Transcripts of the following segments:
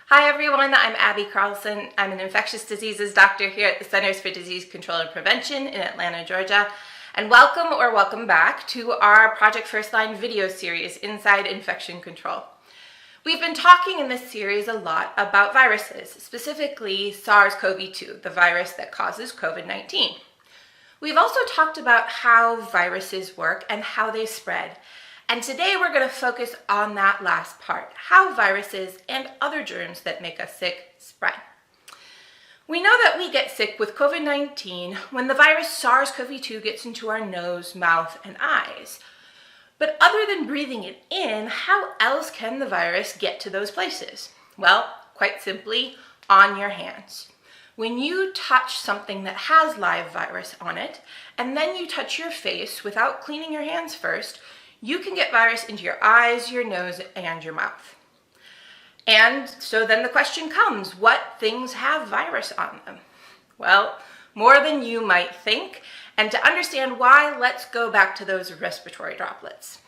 Hi everyone, I'm Abby Carlson. I'm an infectious diseases doctor here at the Centers for Disease Control and Prevention in Atlanta, Georgia. And welcome back to our Project First Line video series, Inside Infection Control. We've been talking in this series a lot about viruses, specifically SARS-CoV-2, the virus that causes COVID-19. We've also talked about how viruses work and how they spread. And today we're going to focus on that last part, how viruses and other germs that make us sick spread. We know that we get sick with COVID-19 when the virus SARS-CoV-2 gets into our nose, mouth, and eyes. But other than breathing it in, how else can the virus get to those places? Well, quite simply, on your hands. When you touch something that has live virus on it, and then you touch your face without cleaning your hands first, you can get virus into your eyes, your nose, and your mouth. And so then the question comes, what things have virus on them? Well, more than you might think. And to understand why, let's go back to those respiratory droplets.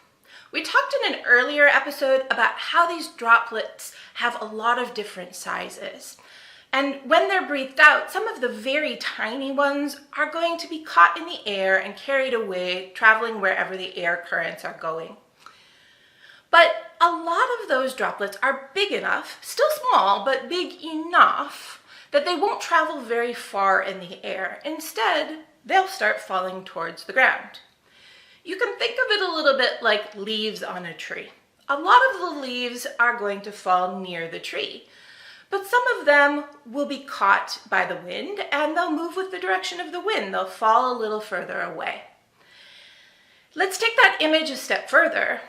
We talked in an earlier episode about how these droplets have a lot of different sizes. And when they're breathed out, some of the very tiny ones are going to be caught in the air and carried away, traveling wherever the air currents are going. But a lot of those droplets are big enough, still small, but big enough that they won't travel very far in the air. Instead, they'll start falling towards the ground. You can think of it a little bit like leaves on a tree. A lot of the leaves are going to fall near the tree. But some of them will be caught by the wind and they'll move with the direction of the wind. They'll fall a little further away. Let's take that image a step further.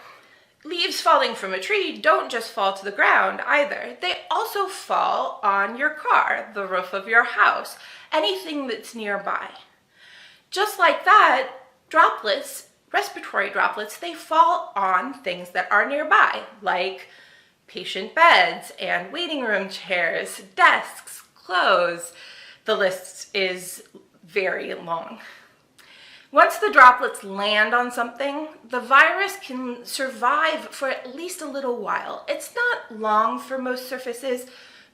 Leaves falling from a tree don't just fall to the ground either. They also fall on your car, the roof of your house, anything that's nearby. Just like that, droplets, respiratory droplets, they fall on things that are nearby, like patient beds and waiting room chairs, desks, clothes. The list is very long. Once the droplets land on something, the virus can survive for at least a little while. It's not long for most surfaces,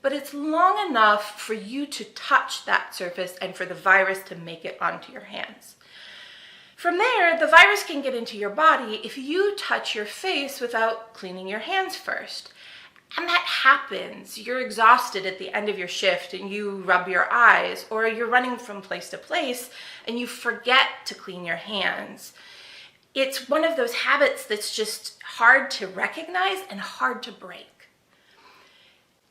but it's long enough for you to touch that surface and for the virus to make it onto your hands. From there, the virus can get into your body if you touch your face without cleaning your hands first. And that happens. You're exhausted at the end of your shift and you rub your eyes, or you're running from place to place and you forget to clean your hands. It's one of those habits that's just hard to recognize and hard to break.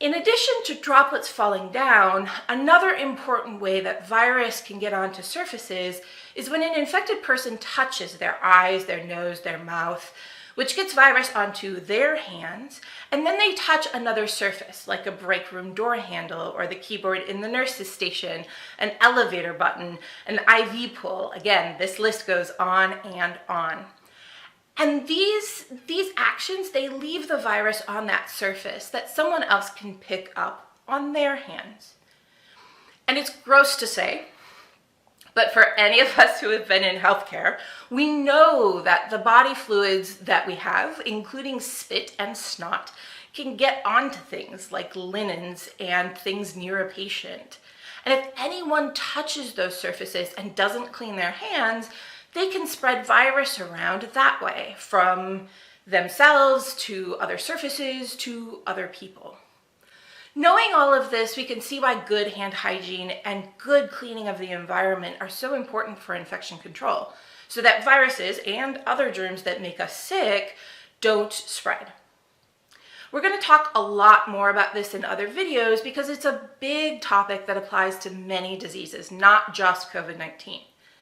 In addition to droplets falling down, another important way that virus can get onto surfaces is when an infected person touches their eyes, their nose, their mouth, which gets virus onto their hands, and then they touch another surface, like a break room door handle or the keyboard in the nurse's station, an elevator button, an IV pole. Again, this list goes on and on. And these actions, they leave the virus on that surface that someone else can pick up on their hands. And it's gross to say, but for any of us who have been in healthcare, we know that the body fluids that we have, including spit and snot, can get onto things like linens and things near a patient. And if anyone touches those surfaces and doesn't clean their hands, they can spread virus around that way, from themselves to other surfaces to other people. Knowing all of this, we can see why good hand hygiene and good cleaning of the environment are so important for infection control, so that viruses and other germs that make us sick don't spread. We're going to talk a lot more about this in other videos because it's a big topic that applies to many diseases, not just COVID-19.